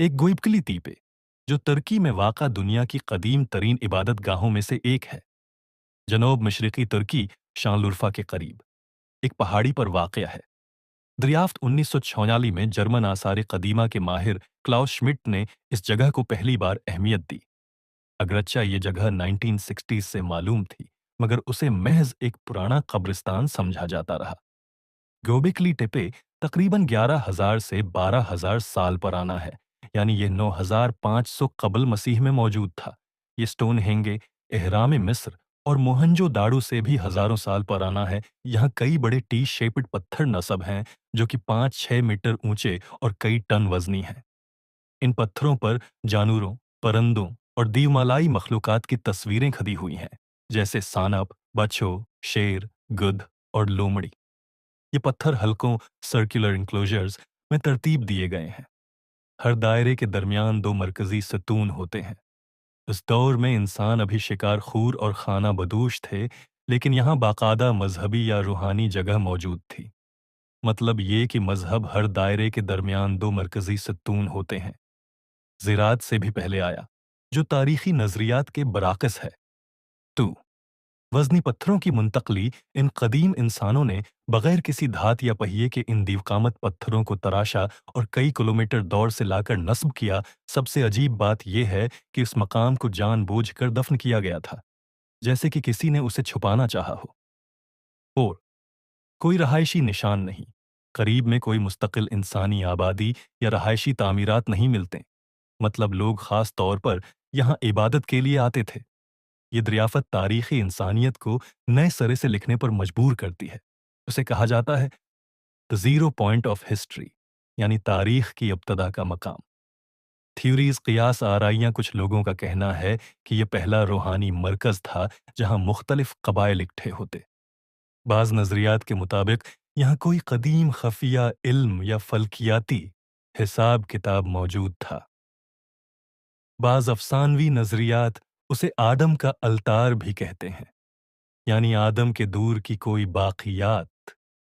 ایک گویبکلی تیپے جو ترکی میں واقع دنیا کی قدیم ترین عبادت گاہوں میں سے ایک ہے، جنوب مشرقی ترکی شانلورفا کے قریب ایک پہاڑی پر واقع ہے۔ دریافت 1946 میں جرمن آثار قدیمہ کے ماہر کلاؤس شمٹ نے اس جگہ کو پہلی بار اہمیت دی۔ اگرچہ یہ جگہ 1960 سے معلوم تھی، مگر اسے محض ایک پرانا قبرستان سمجھا جاتا رہا۔ گوبیکلی ٹیپے تقریباً 11,000 سے 12,000 سال پرانا ہے، یعنی یہ 9,500 قبل مسیح میں موجود تھا۔ یہ سٹون ہینگے، اہرام مصر اور موہنجو داڑو سے بھی ہزاروں سال پرانا ہے۔ یہاں کئی بڑے ٹی شیپڈ پتھر نصب ہیں جو کہ 5-6 میٹر اونچے اور کئی ٹن وزنی ہیں۔ ان پتھروں پر جانوروں، پرندوں اور دیومالائی مخلوقات کی تصویریں کھدی ہوئی ہیں، جیسے سانپ، بچھو، شیر، گدھ اور لومڑی۔ یہ پتھر حلقوں سرکولر انکلوژرز میں ترتیب دیے گئے ہیں۔ ہر دائرے کے درمیان 2 مرکزی ستون ہوتے ہیں۔ اس دور میں انسان ابھی شکار خور اور خانہ بدوش تھے، لیکن یہاں باقاعدہ مذہبی یا روحانی جگہ موجود تھی۔ مطلب یہ کہ مذہب ہر دائرے کے درمیان 2 مرکزی ستون ہوتے ہیں۔ زراعت سے بھی پہلے آیا، جو تاریخی نظریات کے برعکس ہے۔ تو وزنی پتھروں کی منتقلی ان قدیم انسانوں نے بغیر کسی دھات یا پہیے کے ان دیوقامت پتھروں کو تراشا اور کئی کلومیٹر دور سے لا کر نصب کیا۔ سب سے عجیب بات یہ ہے کہ اس مقام کو جان بوجھ کر دفن کیا گیا تھا، جیسے کہ کسی نے اسے چھپانا چاہا ہو۔ اور کوئی رہائشی نشان نہیں، قریب میں کوئی مستقل انسانی آبادی یا رہائشی تعمیرات نہیں ملتے۔ مطلب لوگ خاص طور پر یہاں عبادت کے لیے آتے تھے۔ یہ دریافت تاریخی انسانیت کو نئے سرے سے لکھنے پر مجبور کرتی ہے۔ اسے کہا جاتا ہے the zero point of history، یعنی تاریخ کی ابتدا کا مقام۔ تھیوریز، قیاس آرائیاں، کچھ لوگوں کا کہنا ہے کہ یہ پہلا روحانی مرکز تھا جہاں مختلف قبائل اکٹھے ہوتے۔ بعض نظریات کے مطابق یہاں کوئی قدیم خفیہ علم یا فلکیاتی حساب کتاب موجود تھا۔ بعض افسانوی نظریات اسے آدم کا التار بھی کہتے ہیں، یعنی آدم کے دور کی کوئی باقیات